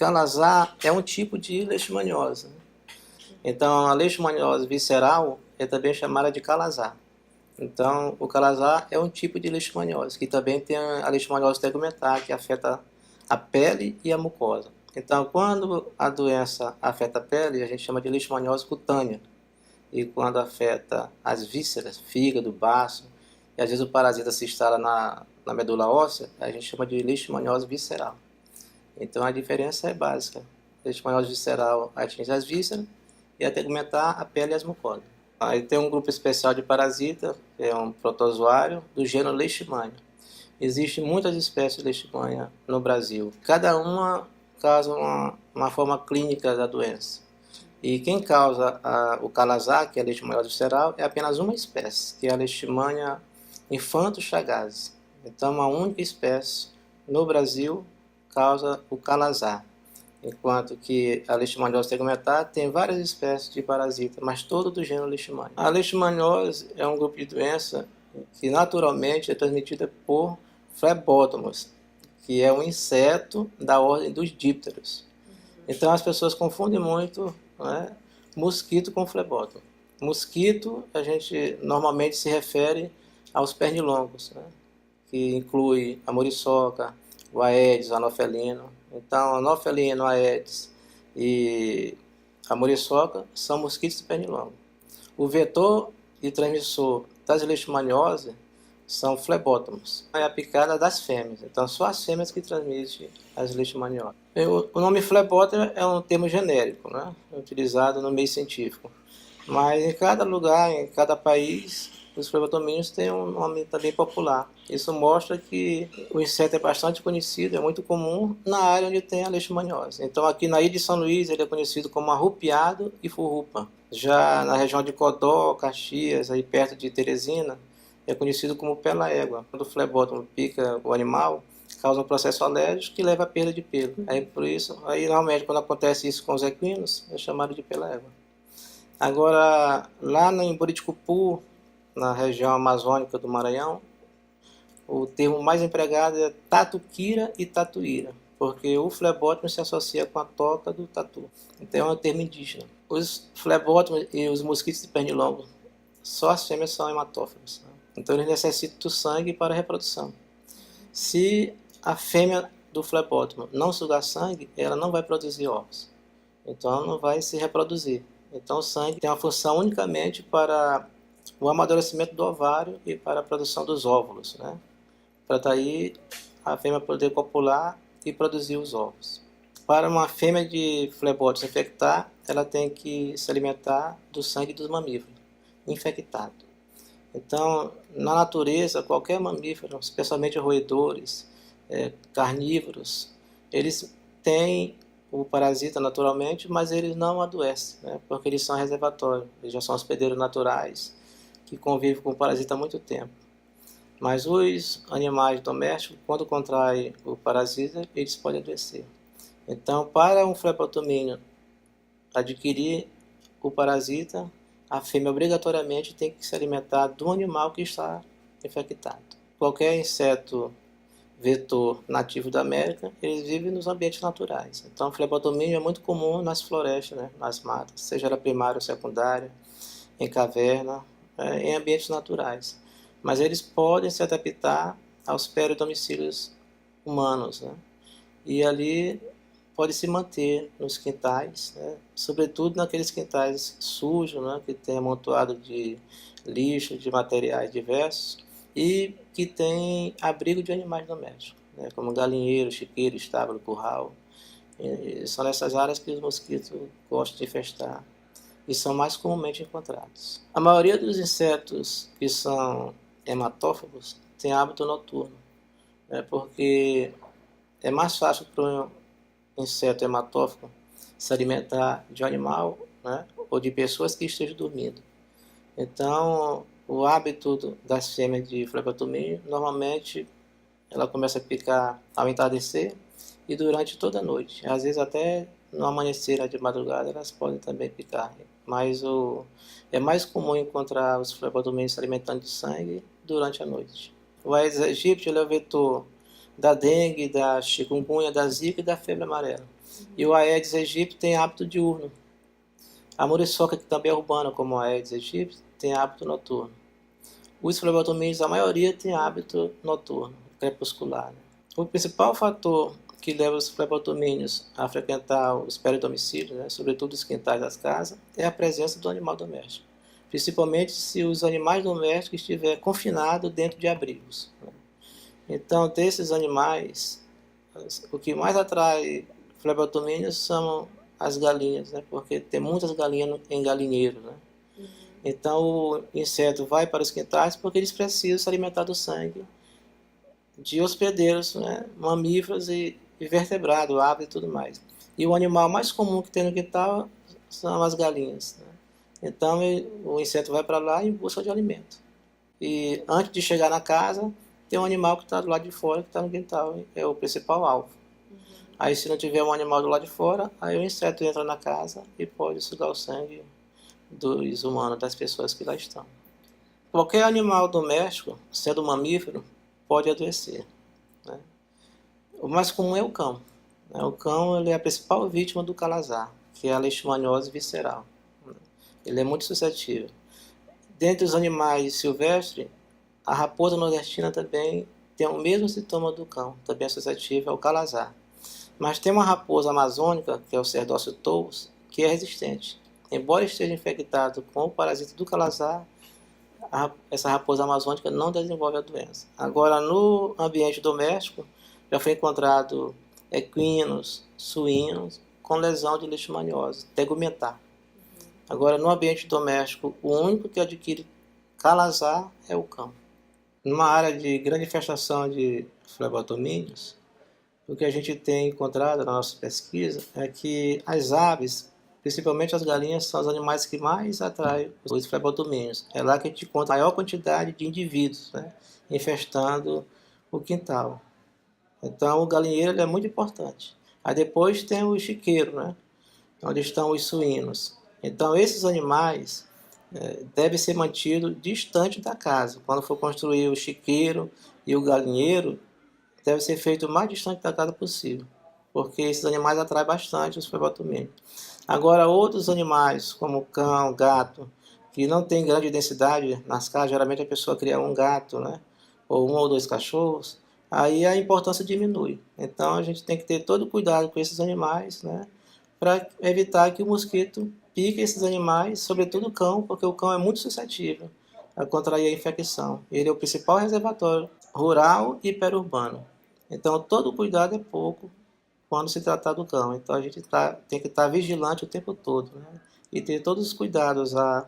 Calazar é um tipo de leishmaniose. Então, a leishmaniose visceral é também chamada de calazar. Então, o calazar é um tipo de leishmaniose, que também tem a leishmaniose tegumentar, que afeta a pele e a mucosa. Então, quando a doença afeta a pele, a gente chama de leishmaniose cutânea. E quando afeta as vísceras, fígado, baço, e às vezes o parasita se instala na medula óssea, a gente chama de leishmaniose visceral. Então, a diferença é básica. A leishmaniose visceral atinge as vísceras e a tegumentar a pele e as mucosas. Aí tem um grupo especial de parasita, que é um protozoário do gênero Leishmania. Existem muitas espécies de Leishmania no Brasil. Cada uma causa uma forma clínica da doença. E quem causa o calazar, que é a leishmaniose visceral, é apenas uma espécie, que é a Leishmania infanto-chagas. Então, uma única espécie no Brasil causa o calazar. Enquanto que a leishmaniose tegumentar tem várias espécies de parasita, mas todo do gênero Leishmania. A leishmaniose é um grupo de doença que naturalmente é transmitida por flebótomos, que é um inseto da ordem dos dípteros. Então as pessoas confundem muito, né, mosquito com flebótomo. Mosquito, a gente normalmente se refere aos pernilongos, né, que inclui a muriçoca, o Aedes, o anofelino. Então, o anofelino, o Aedes e a muriçoca são mosquitos de pernilongo. O vetor e transmissor das leishmaniose são flebótomos. É a picada das fêmeas. Então, só as fêmeas que transmitem as leishmaniose. O nome flebótomo é um termo genérico, né, utilizado no meio científico. Mas em cada lugar, em cada país, os flebotomíneos têm um nome também popular. Isso mostra que o inseto é bastante conhecido, é muito comum na área onde tem a leishmaniose. Então aqui na ilha de São Luís ele é conhecido como arrupiado e furrupa. Já na região de Codó, Caxias, aí perto de Teresina, é conhecido como pela-égua. Quando o flebótomo pica o animal, causa um processo alérgico que leva à perda de pelo. Aí por isso, normalmente quando acontece isso com os equinos, é chamado de pela-égua. Agora, lá em Buriticupu, na região amazônica do Maranhão, o termo mais empregado é tatuquira e tatuíra, porque o flebótomo se associa com a toca do tatu. Então é um termo indígena. Os flebótomos e os mosquitos de pernilongo, só as fêmeas são hematófagos, né? Então eles necessitam do sangue para a reprodução. Se a fêmea do flebótomo não sugar sangue, ela não vai produzir ovos. Então ela não vai se reproduzir. Então o sangue tem uma função unicamente para o amadurecimento do ovário e para a produção dos óvulos, né? Para daí a fêmea poder copular e produzir os ovos. Para uma fêmea de flebótomos infectar, ela tem que se alimentar do sangue dos mamíferos infectado. Então, na natureza, qualquer mamífero, especialmente roedores, carnívoros, eles têm o parasita naturalmente, mas eles não adoecem, né? Porque eles são reservatórios, eles já são hospedeiros naturais, que convivem com o parasita há muito tempo. Mas os animais domésticos, quando contraem o parasita, eles podem adoecer. Então, para um flebotomínio adquirir o parasita, a fêmea obrigatoriamente tem que se alimentar do animal que está infectado. Qualquer inseto vetor nativo da América, eles vivem nos ambientes naturais. Então, o flebotomínio é muito comum nas florestas, né, nas matas, seja ela primária ou secundária, em caverna, em ambientes naturais. Mas eles podem se adaptar aos peridomicílios humanos, né? E ali pode se manter nos quintais, né? Sobretudo naqueles quintais sujos, né? Que tem amontoado de lixo, de materiais diversos e que tem abrigo de animais domésticos, né? Como galinheiro, chiqueiro, estábulo, curral. E são nessas áreas que os mosquitos gostam de infestar e são mais comumente encontrados. A maioria dos insetos que são hematófagos tem hábito noturno, né, porque é mais fácil para um inseto hematófago se alimentar de um animal, né, ou de pessoas que estejam dormindo. Então, o hábito das fêmeas de flebotomínio, normalmente, ela começa a picar ao entardecer e durante toda a noite. Às vezes até no amanhecer de madrugada elas podem também picar. Mas é mais comum encontrar os flebotomínios se alimentando de sangue durante a noite. O Aedes aegypti é o vetor da dengue, da chikungunya, da zika e da febre amarela. E o Aedes aegypti tem hábito diurno. A muriçoca, que também é urbana, como o Aedes aegypti, tem hábito noturno. Os flebotomínios, a maioria tem hábito noturno, crepuscular. Né? O principal fator que leva os flebotomínios a frequentar os peridomicílios, né, sobretudo os quintais das casas, é a presença do animal doméstico. Principalmente se os animais domésticos estiverem confinados dentro de abrigos. Né? Então, desses animais, o que mais atrai flebotomínios são as galinhas, né? Porque tem muitas galinhas em galinheiro. Né? Então, o inseto vai para os quintais porque eles precisam se alimentar do sangue de hospedeiros, né? Mamíferos e vertebrados, aves e tudo mais. E o animal mais comum que tem no quintal são as galinhas. Né? Então, o inseto vai para lá em busca de alimento. E antes de chegar na casa, tem um animal que está do lado de fora, que está no quintal, é o principal alvo. Aí, se não tiver um animal do lado de fora, aí o inseto entra na casa e pode sugar o sangue dos humanos, das pessoas que lá estão. Qualquer animal doméstico, sendo mamífero, pode adoecer. Né? O mais comum é o cão. Né? O cão ele é a principal vítima do calazar, que é a leishmaniose visceral. Ele é muito suscetível. Dentre os animais silvestres, a raposa nordestina também tem o mesmo sintoma do cão, também é suscetível ao calazar. Mas tem uma raposa amazônica, que é o Cerdócio tous, que é resistente. Embora esteja infectado com o parasita do calazar, essa raposa amazônica não desenvolve a doença. Agora, no ambiente doméstico, já foi encontrado equinos, suínos, com lesão de leishmaniose tegumentar. Agora, no ambiente doméstico, o único que adquire calazar é o cão. Numa área de grande infestação de flebotomínios, o que a gente tem encontrado na nossa pesquisa é que as aves, principalmente as galinhas, são os animais que mais atraem os flebotomínios. É lá que a gente encontra a maior quantidade de indivíduos, né, infestando o quintal. Então o galinheiro ele é muito importante. Aí depois tem o chiqueiro, né, onde estão os suínos. Então esses animais devem ser mantidos distante da casa. Quando for construir o chiqueiro e o galinheiro, deve ser feito o mais distante da casa possível, porque esses animais atraem bastante os flebotomínios. Agora, outros animais, como cão, gato, que não tem grande densidade nas casas, geralmente a pessoa cria um gato, né? Ou um ou dois cachorros, aí a importância diminui. Então, a gente tem que ter todo cuidado com esses animais, né? Para evitar que o mosquito pique esses animais, sobretudo o cão, porque o cão é muito suscetível a contrair a infecção. Ele é o principal reservatório rural e periurbano. Então, todo cuidado é pouco quando se tratar do cão. Então, a gente tem que estar vigilante o tempo todo, né? E ter todos os cuidados, a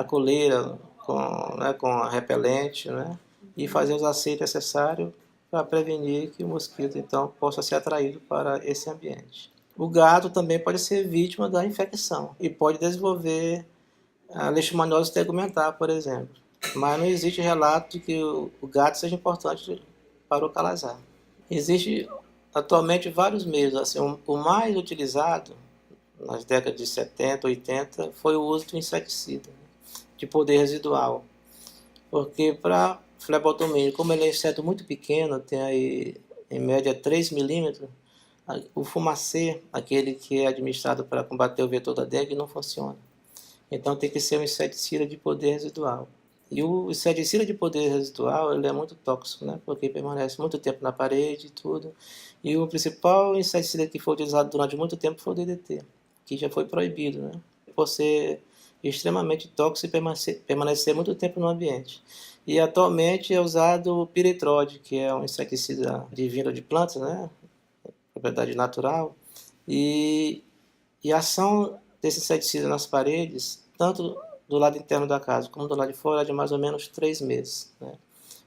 coleira com a repelente, né? E fazer os aceites necessários para prevenir que o mosquito, então, possa ser atraído para esse ambiente. O gato também pode ser vítima da infecção e pode desenvolver a leishmaniose tegumentar, por exemplo. Mas não existe relato de que o gato seja importante para o calazar. Existe atualmente vários meios. Assim, o mais utilizado nas décadas de 70, 80 foi o uso do inseticida de poder residual. Porque para flebotomínio, como ele é um inseto muito pequeno, tem aí em média 3 milímetros, o fumacê, aquele que é administrado para combater o vetor da dengue, não funciona. Então tem que ser um inseticida de poder residual. E o inseticida de poder residual ele é muito tóxico, né? Porque permanece muito tempo na parede e tudo. E o principal inseticida que foi utilizado durante muito tempo foi o DDT, que já foi proibido, né? Por ser extremamente tóxico e permanecer muito tempo no ambiente. E atualmente é usado o piretroide, que é um inseticida divino de plantas, né? Propriedade natural. E a ação desse inseticida nas paredes, tanto do lado interno da casa como do lado de fora, é de mais ou menos 3 meses. Né?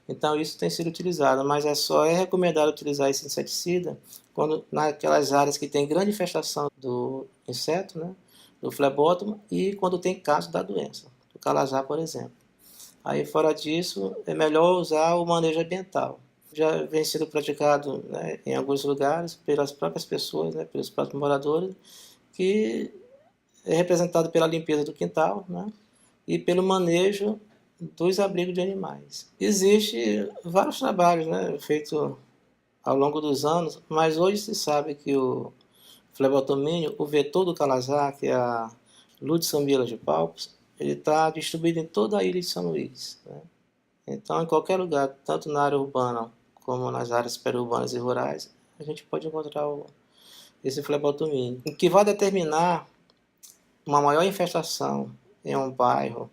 Então isso tem sido utilizado, mas é recomendado utilizar esse inseticida quando, naquelas áreas que tem grande infestação do inseto, né? Do flebótomo, e quando tem caso da doença, do calazar, por exemplo. Aí fora disso, é melhor usar o manejo ambiental. Já vem sendo praticado, né, em alguns lugares pelas próprias pessoas, né, pelos próprios moradores, que é representado pela limpeza do quintal, né, e pelo manejo dos abrigos de animais. Existem vários trabalhos, né, feitos ao longo dos anos, mas hoje se sabe que o flebotomínio, o vetor do calazar, que é a Ludsamila de Palpos, ele está distribuído em toda a ilha de São Luís, né? Então, em qualquer lugar, tanto na área urbana como nas áreas periurbanas e rurais, a gente pode encontrar esse flebotomínio. O que vai determinar uma maior infestação em um bairro,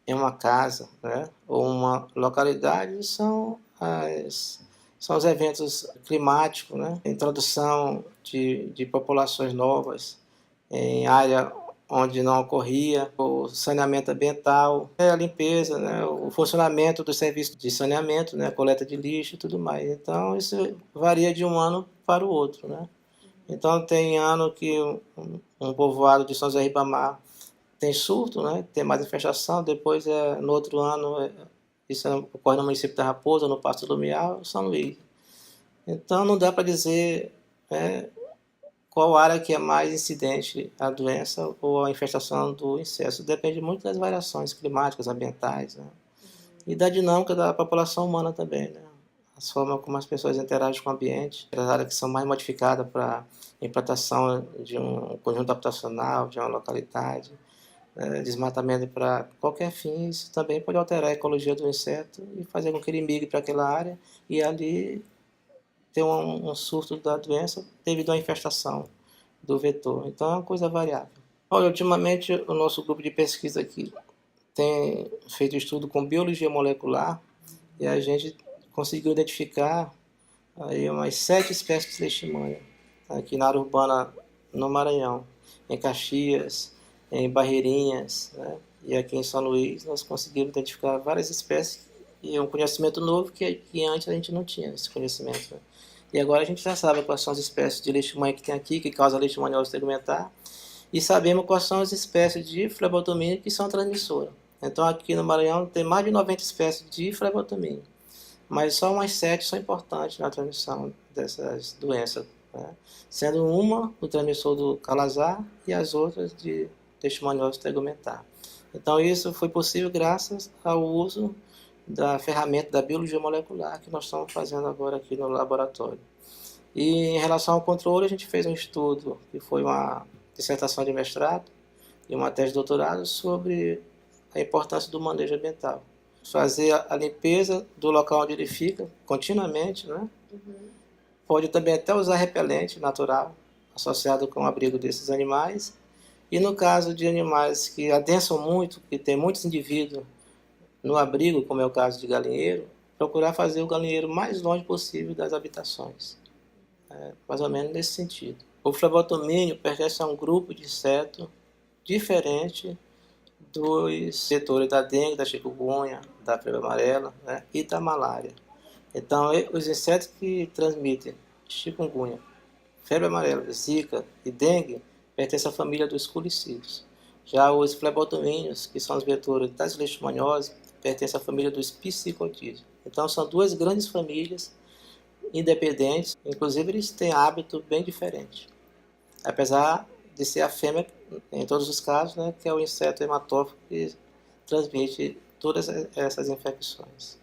em uma casa, né, ou uma localidade são os eventos climáticos, né, introdução de populações novas em área onde não ocorria, o saneamento ambiental, a limpeza, né, o funcionamento do serviço de saneamento, né, coleta de lixo e tudo mais. Então isso varia de um ano para o outro, né. Então tem ano que um povoado de São José Ribamar tem surto, né, tem mais infestação, depois no outro ano isso ocorre no município da Raposa, no Pasto Lumiar, São Luís. Então não dá para dizer qual área que é mais incidente a doença ou a infestação do inseto. Depende muito das variações climáticas, ambientais, né, e da dinâmica da população humana também, né, as formas como as pessoas interagem com o ambiente, as áreas que são mais modificadas para implantação de um conjunto habitacional, de uma localidade, desmatamento para qualquer fim, isso também pode alterar a ecologia do inseto e fazer com que ele migre para aquela área e ali ter um surto da doença devido à infestação do vetor. Então é uma coisa variável. Olha, ultimamente o nosso grupo de pesquisa aqui tem feito estudo com biologia molecular e a gente conseguiu identificar aí umas 7 espécies de leishmania aqui na área urbana no Maranhão, em Caxias, em Barreirinhas, né? E aqui em São Luís nós conseguimos identificar várias espécies e é um conhecimento novo que antes a gente não tinha esse conhecimento, né? E agora a gente já sabe quais são as espécies de leishmania que tem aqui, que causa leishmaniose tegumentar, e sabemos quais são as espécies de flebotomínio que são transmissoras. Então aqui no Maranhão tem mais de 90 espécies de flebotomínio, mas só umas 7 são importantes na transmissão dessas doenças, né? Sendo uma o transmissor do calazar e as outras de leishmaniose tegumentar. Então isso foi possível graças ao uso da ferramenta da biologia molecular que nós estamos fazendo agora aqui no laboratório. E em relação ao controle, a gente fez um estudo que foi uma dissertação de mestrado e uma tese de doutorado sobre a importância do manejo ambiental. Fazer a limpeza do local onde ele fica continuamente, né? Pode também até usar repelente natural associado com o abrigo desses animais. E no caso de animais que adensam muito, que tem muitos indivíduos no abrigo, como é o caso de galinheiro, procurar fazer o galinheiro mais longe possível das habitações. Mais ou menos nesse sentido. O flebotomínio pertence a um grupo de insetos diferente dos setores da dengue, da chikungunya, da febre amarela, né, e da malária. Então, os insetos que transmitem chikungunya, febre amarela, zika e dengue pertencem à família dos culicídeos. Já os flebotomínios, que são os vetores das leishmanioses, pertencem à família dos psicotídeos. Então, são duas grandes famílias independentes, inclusive eles têm hábito bem diferente. Apesar de ser a fêmea, em todos os casos, né, que é o inseto hematófago que transmite todas essas infecções.